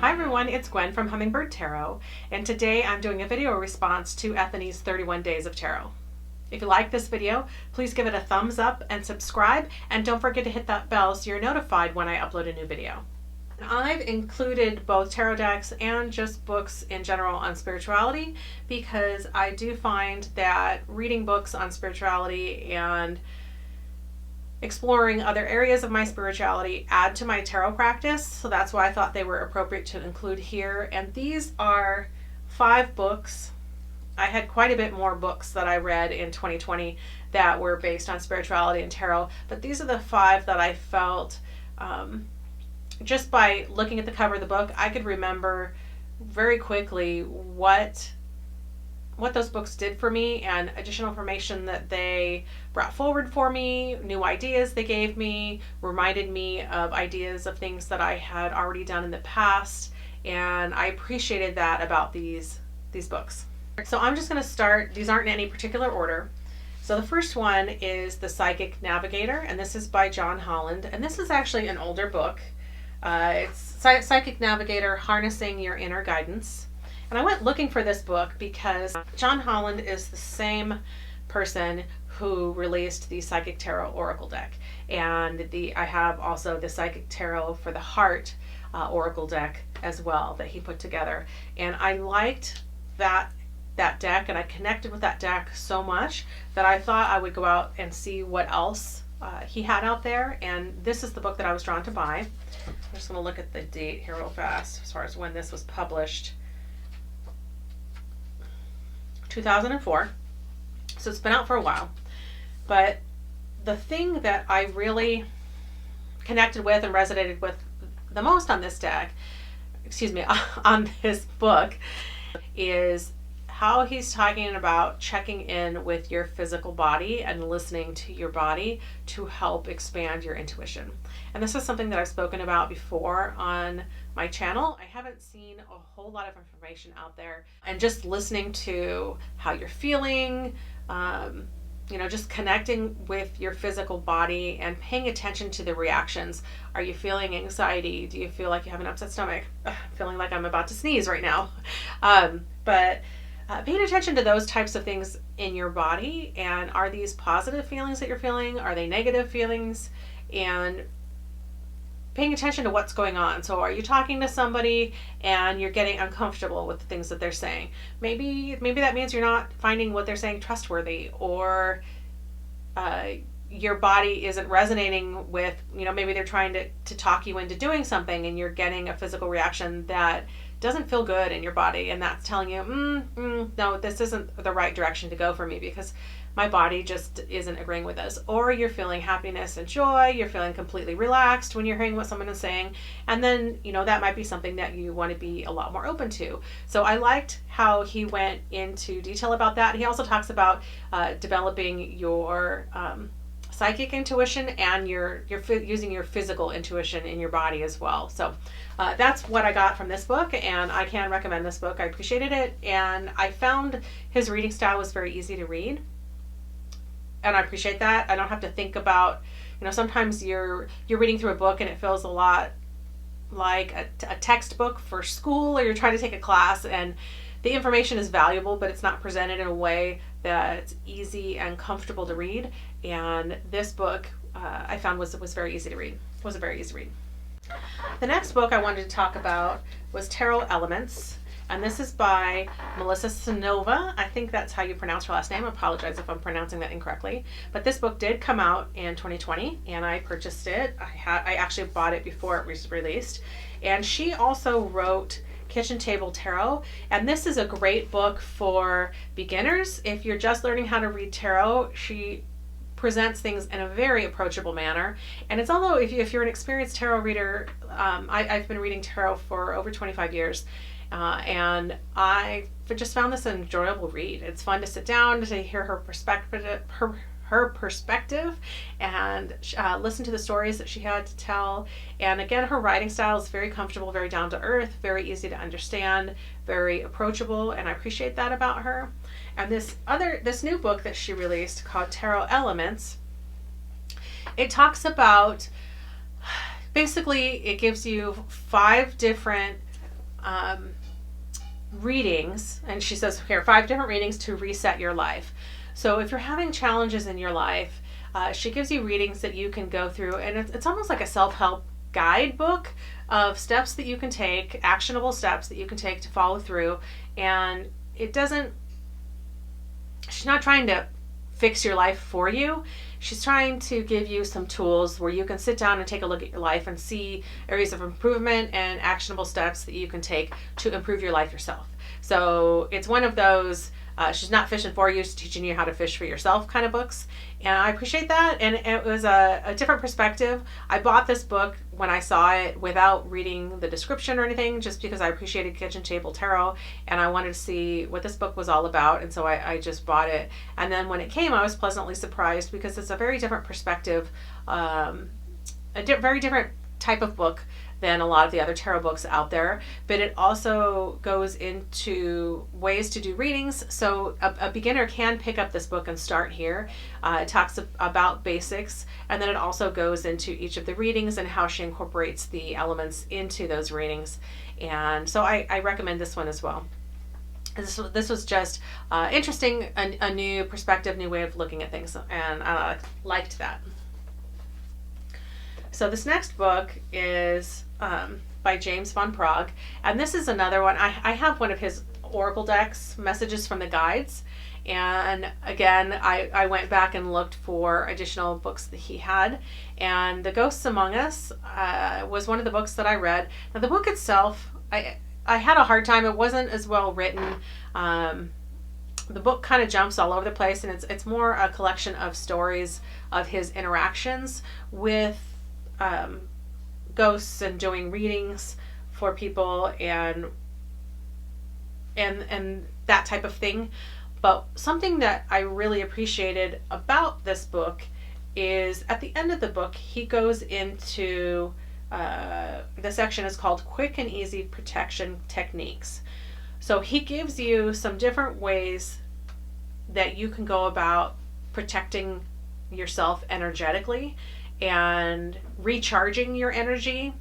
Hi everyone, it's Gwen from Hummingbird Tarot, and today I'm doing a video response to Ethany's 31 Days of Tarot. If you like this video, please give it a thumbs up and subscribe, and don't forget to hit that bell so you're notified when I upload a new video. I've included both tarot decks and just books in general on spirituality because I do find that reading books on spirituality and exploring other areas of my spirituality add to my tarot practice, so that's why I thought they were appropriate to include here. And these are 5 books. I had quite a bit more books that I read in 2020 that were based on spirituality and tarot, but these are the 5 that I felt just by looking at the cover of the book, I could remember very quickly what those books did for me and additional information that they brought forward for me, new ideas they gave me, reminded me of ideas of things that I had already done in the past, and I appreciated that about these books. So I'm just going to start, these aren't in any particular order. So the first one is The Psychic Navigator, and this is by John Holland, and this is actually an older book. It's Psychic Navigator, Harnessing Your Inner Guidance. And I went looking for this book because John Holland is the same person who released the Psychic Tarot Oracle deck. And I have also the Psychic Tarot for the Heart Oracle deck as well that he put together. And I liked that deck, and I connected with that deck so much that I thought I would go out and see what else he had out there. And this is the book that I was drawn to buy. I'm just going to look at the date here real fast as far as when this was published. 2004, so it's been out for a while. But the thing that I really connected with and resonated with the most on this deck, on this book, is how he's talking about checking in with your physical body and listening to your body to help expand your intuition. And this is something that I've spoken about before on my channel. I haven't seen a whole lot of information out there, and just listening to how you're feeling, just connecting with your physical body and paying attention to the reactions. Are you feeling anxiety? Do you feel like you have an upset stomach? Feeling like I'm about to sneeze right now. Paying attention to those types of things in your body, and are these positive feelings that you're feeling? Are they negative feelings? And paying attention to what's going on. So are you talking to somebody and you're getting uncomfortable with the things that they're saying? Maybe that means you're not finding what they're saying trustworthy, or your body isn't resonating with, maybe they're trying to talk you into doing something and you're getting a physical reaction that doesn't feel good in your body, and that's telling you, no, this isn't the right direction to go for me because my body just isn't agreeing with this. Or you're feeling happiness and joy, you're feeling completely relaxed when you're hearing what someone is saying, and then that might be something that you want to be a lot more open to. So I liked how he went into detail about that. He also talks about developing your psychic intuition and using your physical intuition in your body as well. So that's what I got from this book, and I can recommend this book. I appreciated it, and I found his reading style was very easy to read, and I appreciate that. I don't have to think about, sometimes you're reading through a book and it feels a lot like a textbook for school, or you're trying to take a class and the information is valuable, but it's not presented in a way that's easy and comfortable to read. And this book I found was very easy to read. Was a very easy read. The next book I wanted to talk about was Tarot Elements, and this is by Melissa Sanova. I think that's how you pronounce her last name. I apologize if I'm pronouncing that incorrectly. But this book did come out in 2020, and I purchased it. I actually bought it before it was released. And she also wrote Kitchen Table Tarot, and this is a great book for beginners. If you're just learning how to read tarot, she presents things in a very approachable manner. And it's, although if you're an experienced tarot reader, I've been reading tarot for over 25 years, and I just found this an enjoyable read. It's fun to sit down to hear her perspective and listen to the stories that she had to tell. And again, her writing style is very comfortable, very down to earth, very easy to understand, very approachable, and I appreciate that about her. And this new book that she released called Tarot Elements, it talks about, basically it gives you 5 different readings, and she says here 5 different readings to reset your life. So if you're having challenges in your life, she gives you readings that you can go through, and it's almost like a self-help guidebook of steps that you can take, actionable steps that you can take to follow through. And she's not trying to fix your life for you. She's trying to give you some tools where you can sit down and take a look at your life and see areas of improvement and actionable steps that you can take to improve your life yourself. So it's one of those, she's not fishing for you, she's teaching you how to fish for yourself kind of books. And I appreciate that. And it was a different perspective. I bought this book when I saw it without reading the description or anything, just because I appreciated Kitchen Table Tarot and I wanted to see what this book was all about. And so I just bought it. And then when it came, I was pleasantly surprised because it's a very different perspective, very different type of book than a lot of the other tarot books out there, but it also goes into ways to do readings. So a beginner can pick up this book and start here. It talks about basics, and then it also goes into each of the readings and how she incorporates the elements into those readings. And so I recommend this one as well. This was just interesting, a new perspective, new way of looking at things, and I liked that. So this next book is by James Van Praagh, and this is another one. I have one of his oracle decks, Messages from the Guides, and again I went back and looked for additional books that he had, and The Ghosts Among Us was one of the books that I read. Now the book itself, I had a hard time. It wasn't as well written. The book kind of jumps all over the place, and it's more a collection of stories of his interactions with ghosts and doing readings for people and that type of thing. But something that I really appreciated about this book is at the end of the book he goes into the section is called Quick and Easy Protection Techniques. So he gives you some different ways that you can go about protecting yourself energetically and recharging your energy.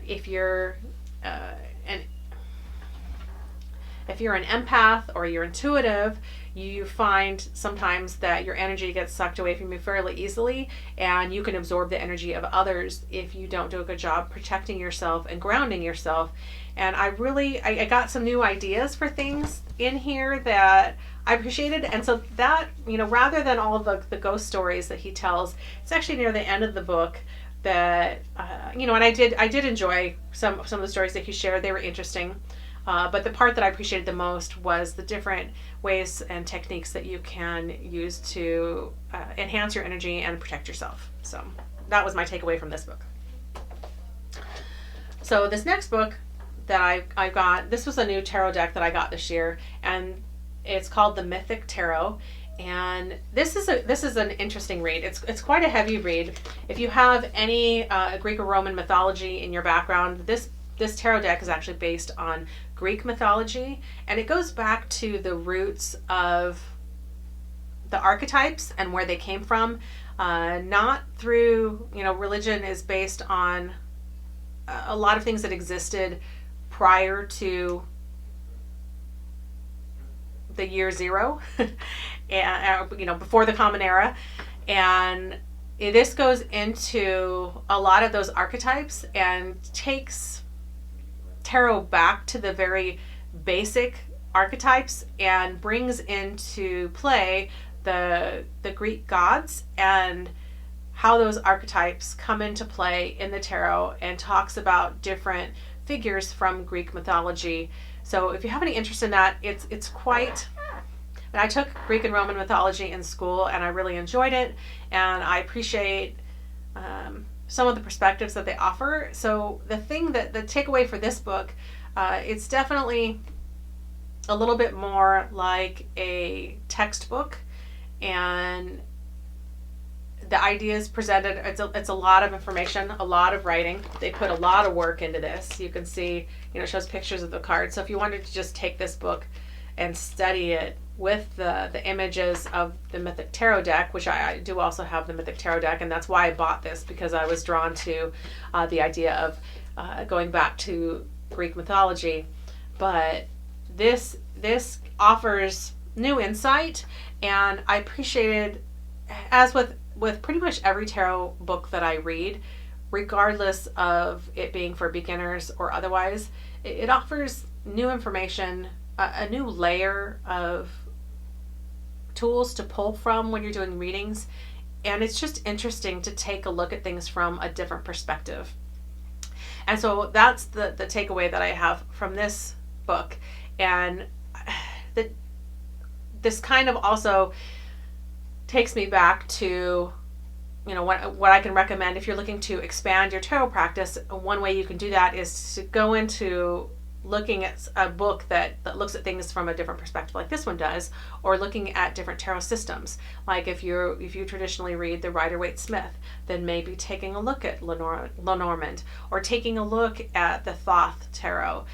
If you're an empath or you're intuitive, you find sometimes that your energy gets sucked away from you fairly easily, and you can absorb the energy of others if you don't do a good job protecting yourself and grounding yourself. And I got some new ideas for things in here that I appreciated. And so that, rather than all of the ghost stories that he tells, it's actually near the end of the book that, and I did enjoy some of the stories that he shared. They were interesting. But the part that I appreciated the most was the different ways and techniques that you can use to enhance your energy and protect yourself. So that was my takeaway from this book. So this next book that I got, this was a new tarot deck that I got this year, and it's called the Mythic Tarot. And this is an interesting read. It's quite a heavy read. If you have any Greek or Roman mythology in your background, this tarot deck is actually based on Greek mythology, and it goes back to the roots of the archetypes and where they came from. Not through, religion is based on a lot of things that existed prior to the year 0, and before the Common Era, and this goes into a lot of those archetypes and takes tarot back to the very basic archetypes and brings into play the Greek gods and how those archetypes come into play in the tarot, and talks about different figures from Greek mythology. So if you have any interest in that, it's quite... And I took Greek and Roman mythology in school, and I really enjoyed it, and I appreciate some of the perspectives that they offer. So the takeaway for this book, it's definitely a little bit more like a textbook, and the ideas presented, it's a lot of information, a lot of writing. They put a lot of work into this. You can see, it shows pictures of the cards. So if you wanted to just take this book and study it with the images of the Mythic Tarot deck, which I do also have the Mythic Tarot deck, and that's why I bought this, because I was drawn to the idea of going back to Greek mythology, but this offers new insight, and I appreciated, as with pretty much every tarot book that I read, regardless of it being for beginners or otherwise, it offers new information, a new layer of tools to pull from when you're doing readings, and it's just interesting to take a look at things from a different perspective. And so that's the takeaway that I have from this book. And this kind of also takes me back to, you know, what I can recommend if you're looking to expand your tarot practice. One way you can do that is to go into looking at a book that looks at things from a different perspective, like this one does, or looking at different tarot systems. Like if you traditionally read the Rider-Waite-Smith, then maybe taking a look at Lenormand, or taking a look at the Thoth tarot,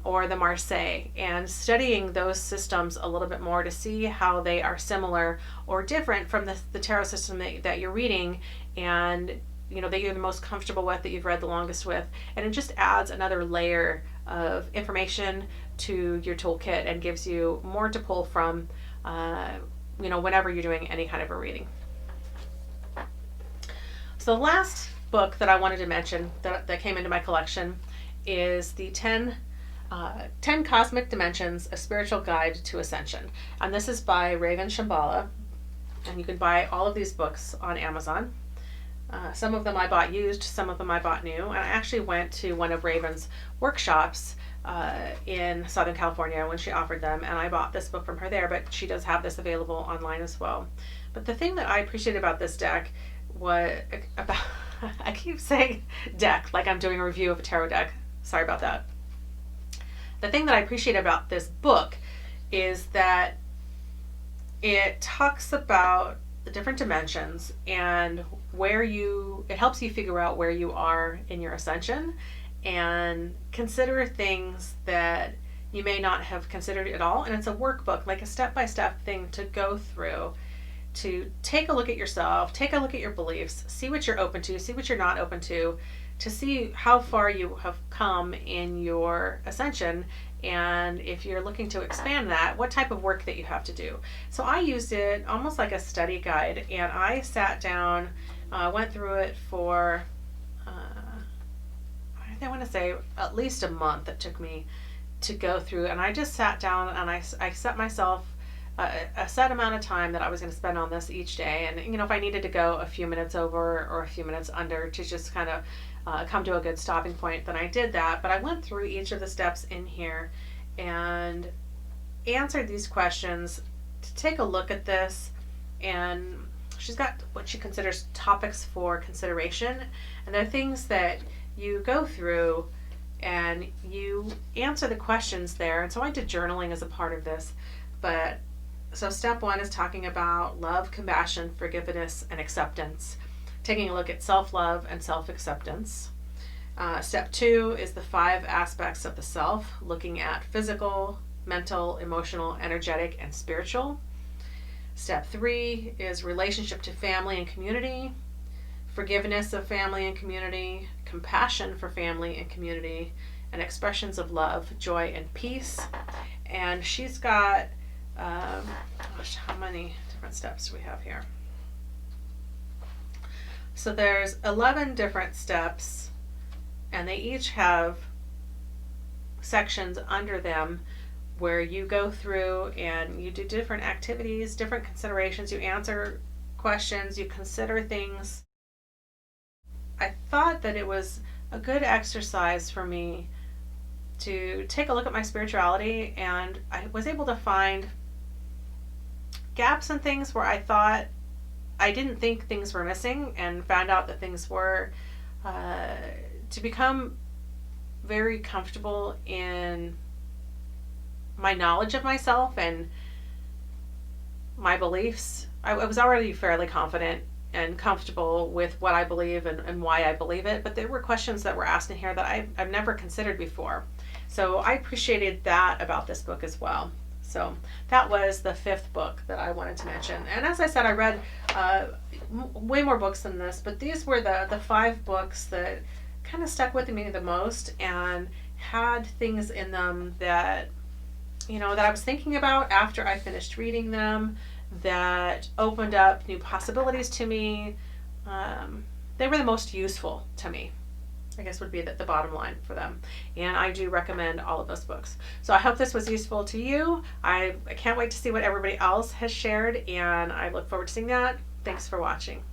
or the Marseille, and studying those systems a little bit more to see how they are similar or different from the tarot system that you're reading, and you know, that you're the most comfortable with, that you've read the longest with. And it just adds another layer of information to your toolkit and gives you more to pull from, you know, whenever you're doing any kind of a reading. So the last book that I wanted to mention that came into my collection is the 10 Cosmic Dimensions, A Spiritual Guide to Ascension. And this is by Raven Shambhala. And you can buy all of these books on Amazon. Some of them I bought used, some of them I bought new. And I actually went to one of Raven's workshops in Southern California when she offered them, and I bought this book from her there, but she does have this available online as well. But the thing that I appreciate about this deck was about, I keep saying deck like I'm doing a review of a tarot deck. Sorry about that. The thing that I appreciate about this book is that it talks about the different dimensions and it helps you figure out where you are in your ascension and consider things that you may not have considered at all. And it's a workbook, like a step-by-step thing to go through, to take a look at yourself, take a look at your beliefs, see what you're open to, see what you're not open to see how far you have come in your ascension, and if you're looking to expand that, what type of work that you have to do. So I used it almost like a study guide, and I sat down, went through it for, I want to say at least a month it took me to go through, and I just sat down and I set myself a set amount of time that I was going to spend on this each day. And you know, if I needed to go a few minutes over or a few minutes under to just kind of come to a good stopping point, then I did that. But I went through each of the steps in here and answered these questions to take a look at this. And she's got what she considers topics for consideration, and they're things that you go through and you answer the questions there. And so I did journaling as a part of this. But so step 1 is talking about love, compassion, forgiveness, and acceptance, taking a look at self-love and self-acceptance. Step 2 is the 5 aspects of the self, looking at physical, mental, emotional, energetic, and spiritual. Step 3 is relationship to family and community, forgiveness of family and community, compassion for family and community, and expressions of love, joy, and peace. And she's got, how many different steps do we have here? So there's 11 different steps, and they each have sections under them where you go through and you do different activities, different considerations, you answer questions, you consider things. I thought that it was a good exercise for me to take a look at my spirituality, and I was able to find gaps in things where I thought I didn't think things were missing, and found out that things were, to become very comfortable in my knowledge of myself and my beliefs. I was already fairly confident and comfortable with what I believe and why I believe it, but there were questions that were asked in here that I've never considered before. So I appreciated that about this book as well. So that was the 5th book that I wanted to mention. And as I said, I read way more books than this, but these were the 5 books that kind of stuck with me the most and had things in them that, that I was thinking about after I finished reading them, that opened up new possibilities to me. They were the most useful to me, I guess would be the bottom line for them. And I do recommend all of those books. So I hope this was useful to you. I can't wait to see what everybody else has shared, and I look forward to seeing that. Thanks for watching.